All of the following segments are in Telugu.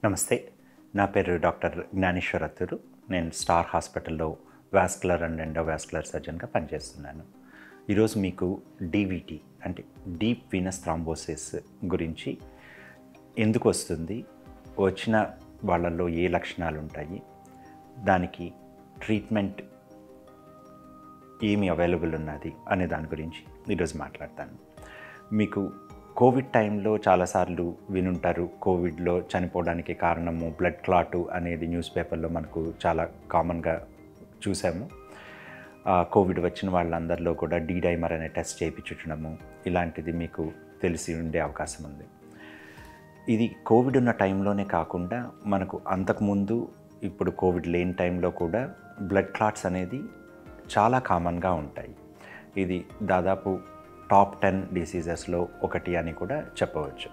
నమస్తే. నా పేరు డాక్టర్ జ్ఞానేశ్వర్ అత్తూరు. నేను స్టార్ హాస్పిటల్‌లో వాస్కులర్ అండ్ ఎండోవాస్కులర్ సర్జన్‌గా పనిచేస్తున్నాను. ఈరోజు మీకు డీవీటీ అంటే డీప్ వీనస్ థ్రాంబోసిస్ గురించి ఎందుకు వస్తుంది, వచ్చిన వాళ్ళల్లో ఏ లక్షణాలు ఉంటాయి, దానికి ట్రీట్మెంట్ ఏమి అవైలబుల్ ఉన్నది అనే దాని గురించి ఈరోజు మాట్లాడతాను. మీకు కోవిడ్ టైంలో చాలాసార్లు వినుంటారు. కోవిడ్లో చనిపోవడానికి కారణము బ్లడ్ క్లాటు అనేది న్యూస్ పేపర్లో మనకు చాలా కామన్గా చూసాము. కోవిడ్ వచ్చిన వాళ్ళందరిలో కూడా డీ డైమర్ అనే టెస్ట్ చేయించడము ఇలాంటిది మీకు తెలిసి ఉండే అవకాశం ఉంది. ఇది కోవిడ్ ఉన్న టైంలోనే కాకుండా మనకు అంతకుముందు ఇప్పుడు కోవిడ్ లేని టైంలో కూడా బ్లడ్ క్లాట్స్ అనేది చాలా కామన్గా ఉంటాయి. ఇది దాదాపు టాప్ 10 డిసీజెస్లో ఒకటి అని కూడా చెప్పవచ్చు.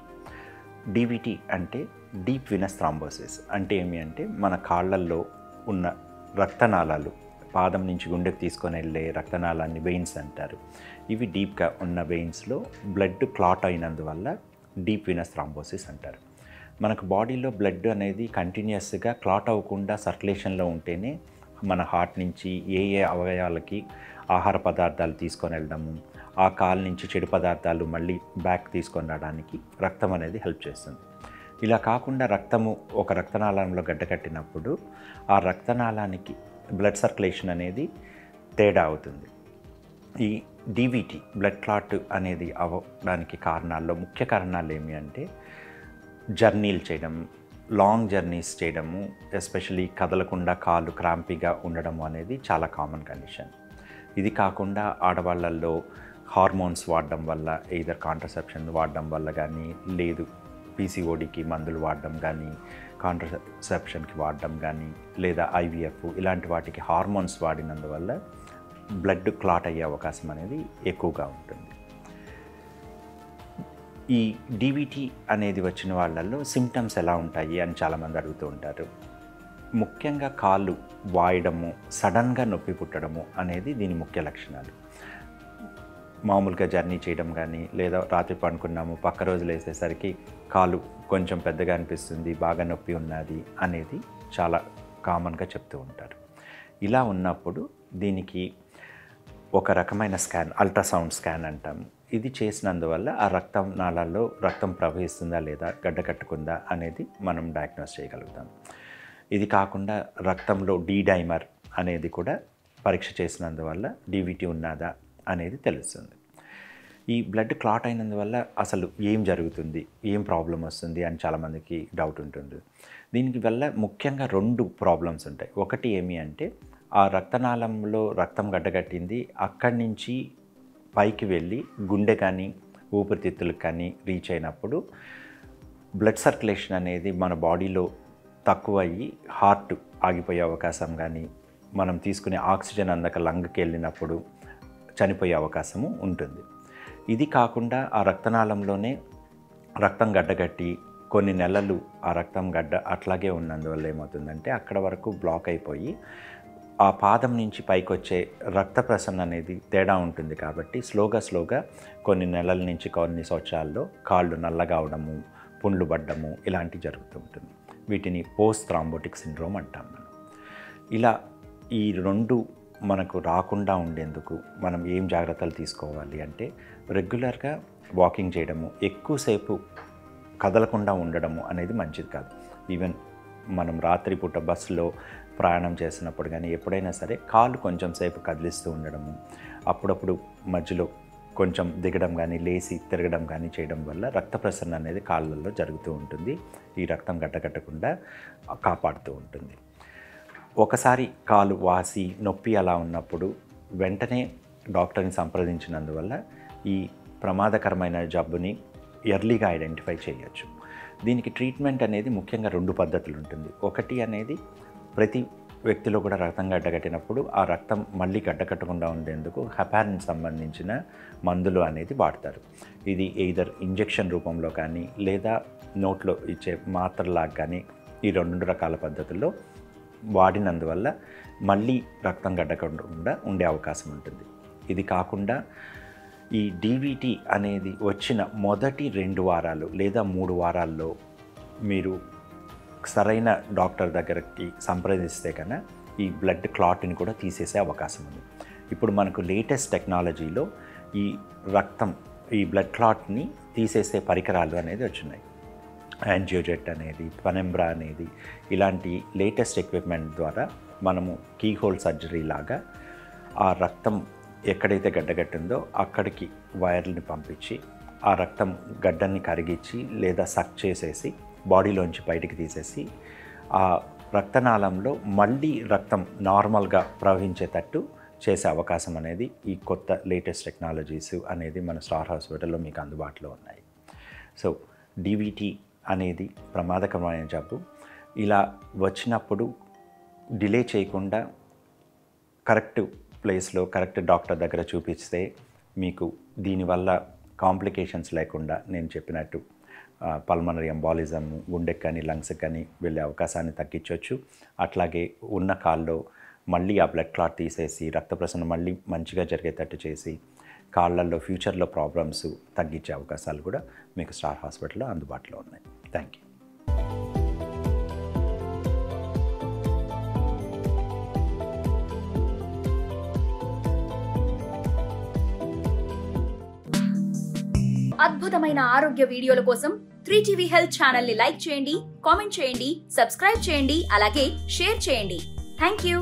డీవీటీ అంటే డీప్ వీనస్ థ్రాంబోసిస్ అంటే ఏమి అంటే మన కాళ్ళల్లో ఉన్న రక్తనాళాలు, పాదం నుంచి గుండెకు తీసుకొని వెళ్ళే రక్తనాళాన్ని వెయిన్స్ అంటారు. ఇవి డీప్గా ఉన్న వెయిన్స్లో బ్లడ్ క్లాట్ అయినందువల్ల డీప్ వీనస్ థ్రాంబోసిస్ అంటారు. మనకు బాడీలో బ్లడ్ అనేది కంటిన్యూస్గా క్లాట్ అవ్వకుండా సర్క్యులేషన్లో ఉంటేనే మన హార్ట్ నుంచి ఏ అవయవాలకి ఆహార పదార్థాలు తీసుకొని వెళ్ళడము, ఆ కాలు నుంచి చెడు పదార్థాలు మళ్ళీ బ్యాక్ తీసుకొని రావడానికి రక్తం అనేది హెల్ప్ చేస్తుంది. ఇలా కాకుండా రక్తము ఒక రక్తనాళంలో గడ్డకట్టినప్పుడు ఆ రక్తనాళానికి బ్లడ్ సర్క్యులేషన్ అనేది తేడా అవుతుంది. ఈ డీవీటీ బ్లడ్ క్లాట్ అనేది అవ్వడానికి కారణాల్లో ముఖ్య కారణాలు ఏమి అంటే జర్నీలు చేయడం, లాంగ్ జర్నీస్ చేయడము, ఎస్పెషలీ కదలకుండా కాలు క్రాంపీగా ఉండడము అనేది చాలా కామన్ కండిషన్. ఇది కాకుండా ఆడవాళ్ళల్లో హార్మోన్స్ వాడడం వల్ల, ఎయిదర్ కాంట్రసెప్షన్ వాడడం వల్ల కానీ, లేదు పీసీఓడికి మందులు వాడడం కానీ, కాంట్రసెప్షన్కి వాడడం కానీ, లేదా ఐవీఎఫ్ ఇలాంటి వాటికి హార్మోన్స్ వాడినందువల్ల బ్లడ్ క్లాట్ అయ్యే అవకాశం అనేది ఎక్కువగా ఉంటుంది. ఈ డీవీటీ అనేది వచ్చిన వాళ్ళల్లో సిమ్టమ్స్ ఎలా ఉంటాయి అని చాలామంది అడుగుతూ ఉంటారు. ముఖ్యంగా కాళ్ళు వాయడము, సడన్గా నొప్పి పుట్టడము అనేది దీని ముఖ్య లక్షణాలు. మామూలుగా జర్నీ చేయడం కానీ, లేదా రాత్రి పండుకున్నాము పక్క రోజు లేసేసరికి కాలు కొంచెం పెద్దగా అనిపిస్తుంది, బాగా నొప్పి ఉన్నది అనేది చాలా కామన్గా చెప్తూ ఉంటారు. ఇలా ఉన్నప్పుడు దీనికి ఒక రకమైన స్కాన్, అల్ట్రాసౌండ్ స్కాన్ అంటాము. ఇది చేసినందువల్ల ఆ రక్తం నాళాల్లో రక్తం ప్రవహిస్తుందా లేదా, గడ్డ కట్టుకుందా అనేది మనం డయాగ్నోస్ చేయగలుగుతాం. ఇది కాకుండా రక్తంలో డీ డైమర్ అనేది కూడా పరీక్ష చేసినందువల్ల డీవీటీ ఉన్నదా అనేది తెలుస్తుంది. ఈ బ్లడ్ క్లాట్ అయినందువల్ల అసలు ఏం జరుగుతుంది, ఏం ప్రాబ్లం వస్తుంది అని చాలామందికి డౌట్ ఉంటుంది. దీనికి వల్ల ముఖ్యంగా 2 ప్రాబ్లమ్స్ ఉంటాయి. ఒకటి ఏమి అంటే ఆ రక్తనాళంలో రక్తం గడ్డగట్టింది అక్కడి నుంచి పైకి వెళ్ళి గుండె కానీ ఊపిరితిత్తులకు కానీ రీచ్ అయినప్పుడు బ్లడ్ సర్క్యులేషన్ అనేది మన బాడీలో తక్కువ అయ్యి హార్ట్ ఆగిపోయే అవకాశం కానీ, మనం తీసుకునే ఆక్సిజన్ అందక లంగ్కి వెళ్ళినప్పుడు చనిపోయే అవకాశము ఉంటుంది. ఇది కాకుండా ఆ రక్తనాళంలోనే రక్తం గడ్డగట్టి కొన్ని నెలలు ఆ రక్తం గడ్డ అట్లాగే ఉన్నందువల్ల ఏమవుతుందంటే అక్కడ వరకు బ్లాక్ అయిపోయి ఆ పాదం నుంచి పైకి వచ్చే రక్త ప్రసరణ అనేది తేడా ఉంటుంది. కాబట్టి స్లోగా కొన్ని నెలల నుంచి కొన్ని సంవత్సరాల్లో కాళ్ళు నల్లగా అవడము, పుండ్లు పడ్డము ఇలాంటివి జరుగుతూ ఉంటుంది. వీటిని పోస్ట్ థ్రాంబోటిక్ సిండ్రోమ్ అంటాం మనం. ఇలా ఈ 2 మనకు రాకుండా ఉండేందుకు మనం ఏం జాగ్రత్తలు తీసుకోవాలి అంటే రెగ్యులర్గా వాకింగ్ చేయడము, ఎక్కువసేపు కదలకుండా ఉండడము అనేది మంచిది కాదు. ఈవెన్ మనం రాత్రిపూట బస్సులో ప్రయాణం చేసినప్పుడు కానీ ఎప్పుడైనా సరే కాళ్ళు కొంచెం సేపు కదిలిస్తూ ఉండడము, అప్పుడప్పుడు మధ్యలో కొంచెం దిగడం కానీ లేచి తిరగడం కానీ చేయడం వల్ల రక్త ప్రసరణ అనేది కాళ్ళల్లో జరుగుతూ ఉంటుంది. ఈ రక్తం గడ్డకట్టకుండా కాపాడుతూ ఉంటుంది. ఒకసారి కాలు వాసి నొప్పి అలా ఉన్నప్పుడు వెంటనే డాక్టర్ని సంప్రదించినందువల్ల ఈ ప్రమాదకరమైన జబ్బుని ఎర్లీగా ఐడెంటిఫై చేయొచ్చు. దీనికి ట్రీట్మెంట్ అనేది ముఖ్యంగా 2 పద్ధతులు ఉంటుంది. ఒకటి అనేది ప్రతి వ్యక్తిలో కూడా రక్తం గడ్డకట్టినప్పుడు ఆ రక్తం మళ్ళీ గడ్డకట్టకుండా ఉండేందుకు హెపారిన్ సంబంధించిన మందులు అనేది వాడతారు. ఇది ఎయిదర్ ఇంజెక్షన్ రూపంలో కానీ లేదా నోట్లో ఇచ్చే మాత్రలాగా కానీ ఈ 2 రకాల పద్ధతుల్లో వాడినందువల్ల మళ్ళీ రక్తం గడ్డకట్టకుండా ఉండే అవకాశం ఉంటుంది. ఇది కాకుండా ఈ డీవీటీ అనేది వచ్చిన మొదటి 2 వారాలు లేదా 3 వారాల్లో మీరు సరైన డాక్టర్ దగ్గరికి సంప్రదిస్తే కన్నా ఈ బ్లడ్ క్లాట్ని కూడా తీసేసే అవకాశం ఉంది. ఇప్పుడు మనకు లేటెస్ట్ టెక్నాలజీలో ఈ రక్తం ఈ బ్లడ్ క్లాట్ని తీసేసే పరికరాలు అనేది వచ్చినాయి. యాంజియోజెట్ అనేది, పెనంబ్రా అనేది, ఇలాంటి లేటెస్ట్ ఎక్విప్మెంట్ ద్వారా మనము కీహోల్ సర్జరీ లాగా ఆ రక్తం ఎక్కడైతే గడ్డగట్టిందో అక్కడికి వైర్లని పంపించి ఆ రక్తం గడ్డని కరిగించి లేదా సక్ చేసేసి బాడీలోంచి బయటికి తీసేసి ఆ రక్తనాళంలో మళ్ళీ రక్తం నార్మల్గా ప్రవహించేటట్టు చేసే అవకాశం అనేది ఈ కొత్త లేటెస్ట్ టెక్నాలజీస్ అనేది మన స్టార్ హాస్పిటల్లో మీకు అందుబాటులో ఉన్నాయి. సో డివిటీ అనేది ప్రమాదకరమైన జబ్బు. ఇలా వచ్చినప్పుడు డిలే చేయకుండా కరెక్ట్ ప్లేస్లో కరెక్ట్ డాక్టర్ దగ్గర చూపిస్తే మీకు దీనివల్ల కాంప్లికేషన్స్ లేకుండా నేను చెప్పినట్టు పల్మనరీ ఎంబాలిజం, గుండెకి కానీ లంగ్స్కి కానీ వెళ్ళే అవకాశాన్ని తగ్గించవచ్చు. అట్లాగే ఉన్న కాల్లో మళ్ళీ ఆ బ్లడ్ క్లాట్ తీసేసి రక్త ప్రసరణ మళ్ళీ మంచిగా జరిగేటట్టు చేసి కాళ్ళల్లో ఫ్యూచర్లో ప్రాబ్లమ్స్ తగ్గించే అవకాశాలు కూడా మీకు స్టార్ హాస్పిటల్లో అందుబాటులో ఉన్నాయి. Thank you. అద్భుతమైన ఆరోగ్య వీడియోల కోసం 3TV హెల్త్ ఛానల్ ని లైక్ చేయండి, కామెంట్ చేయండి, సబ్స్క్రైబ్ చేయండి, అలాగే షేర్ చేయండి. Thank you.